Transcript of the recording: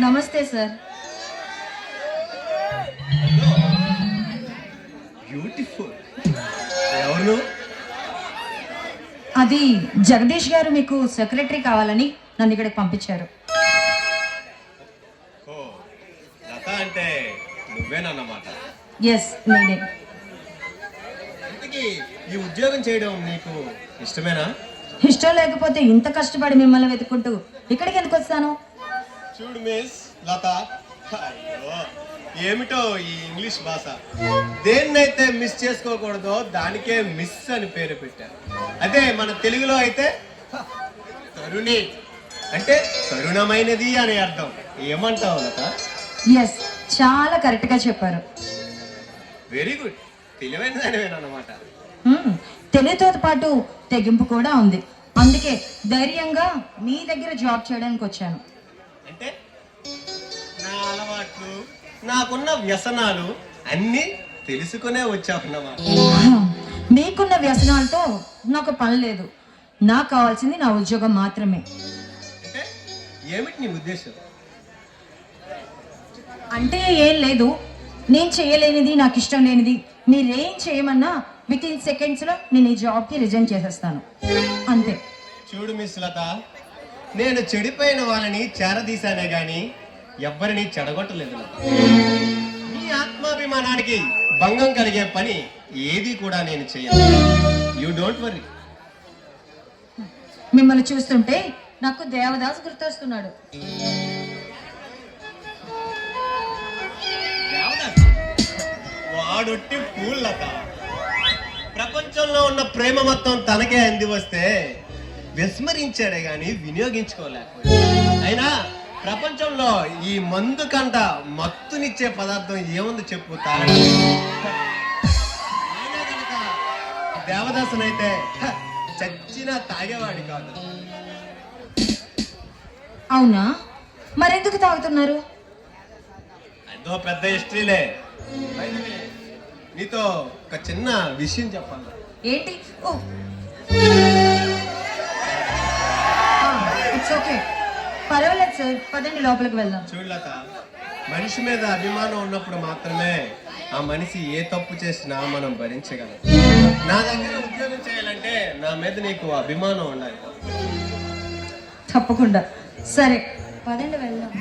నమస్తే sir. Beautiful. ఎవరు? అది జగదీష్ గారు మీకు సెక్రటరీ కావాలని నన్ను ఇక్కడికి పంపించారు. ఓ, లత అంటే నువ్వేనన్నమాట. ఎస్, నేనే. ఇంతకీ ఈ ఉద్యోగం చేయడం నీకు ఇష్టమేనా? ఇష్టం లేకపోతే ఇంత కష్టపడి మిమ్మల్ని వెతుక్కుంటూ ఇక్కడికి ఎందుకు వస్తాను? చూడు మిస్ లత, అయ్యో ఏమిటో ఈ ఇంగ్లీష్ భాష. దేన్నైతే మిస్ చేసుకోకూడదో దానికే మిస్ అని పేరు పెట్టారు. అదే మన తెలుగులో అయితే తరుణి అంటే తరుణమైనది అని అర్థం. ఏమంటావు లత? ఎస్, చాలా కరెక్ట్గా చెప్పారు. వెరీ గుడ్, తెలివైన దానివేనమాట. తెలివితో పాటు తెగింపు కూడా ఉంది. అందుకే ధైర్యంగా మీ దగ్గర జాబ్ చేయడానికి వచ్చాను. అంటే నా అలవాట్లు, నాకున్న వ్యసనాలు అన్నీ తెలుసుకునే వచ్చావన్నమాట. మీకున్న వ్యసనాలతో నాకు పని లేదు. నాకు కావాల్సింది నా ఉద్యోగం మాత్రమే. అంటే ఏమిటి నీ ఉద్దేశం? అంటే ఏం లేదు, నేను చేయలేనిది, నాకు ఇష్టం లేనిది మీరేం చేయమన్నా విత్ ఇన్ సెకండ్స్లో నేను ఈ జాబ్కి రిజైన్ చేసేస్తాను, అంతే. చూడు మిస్ లత, నేను చెడిపోయిన వాళ్ళని చేరదీశానే గాని ఎవ్వరిని చెడగొట్టలేదు. నీ ఆత్మాభిమానానికి భంగం కలిగే పని ఏది కూడా నేను చేయను. You don't worry. మిమ్మల్ని చూస్తుంటే నాకు దేవదాస్ గుర్తొస్తున్నాడు. వాడొట్టి పూల్ లత. ప్రపంచంలో ఉన్న ప్రేమ మొత్తం తనకే అంది వస్తే విస్మరించాడే గాని వినియోగించుకోలేకపోయాడు. అయినా ప్రపంచంలో ఈ మందు కంట మత్తునిచ్చే పదార్థం ఏముంది చెప్పు? తాగడం. దేవదాసునైతే చచ్చినా తాగేవాడి కాదు. అవునా? మరెందుకు తాగుతున్నారు? అదో పెద్ద హిస్టరీలే. నీతో ఒక చిన్న విషయం చెప్పాలి. ఏంటి? ఓ, ఇట్స్ ఓకే, పర్వాలేదు సార్, పదండి లోపలికి వెళ్దాం. చూడలత, మనిషి మీద అభిమానం ఉన్నప్పుడు మాత్రమే ఆ మనిషి ఏ తప్పు చేసినా మనం భరించగలం. నా దగ్గర ఉద్యోగం చేయాలంటే నా మీద నీకు అభిమానం ఉండాలి. తప్పకుండా. సరే, పదండి వెళ్దాం.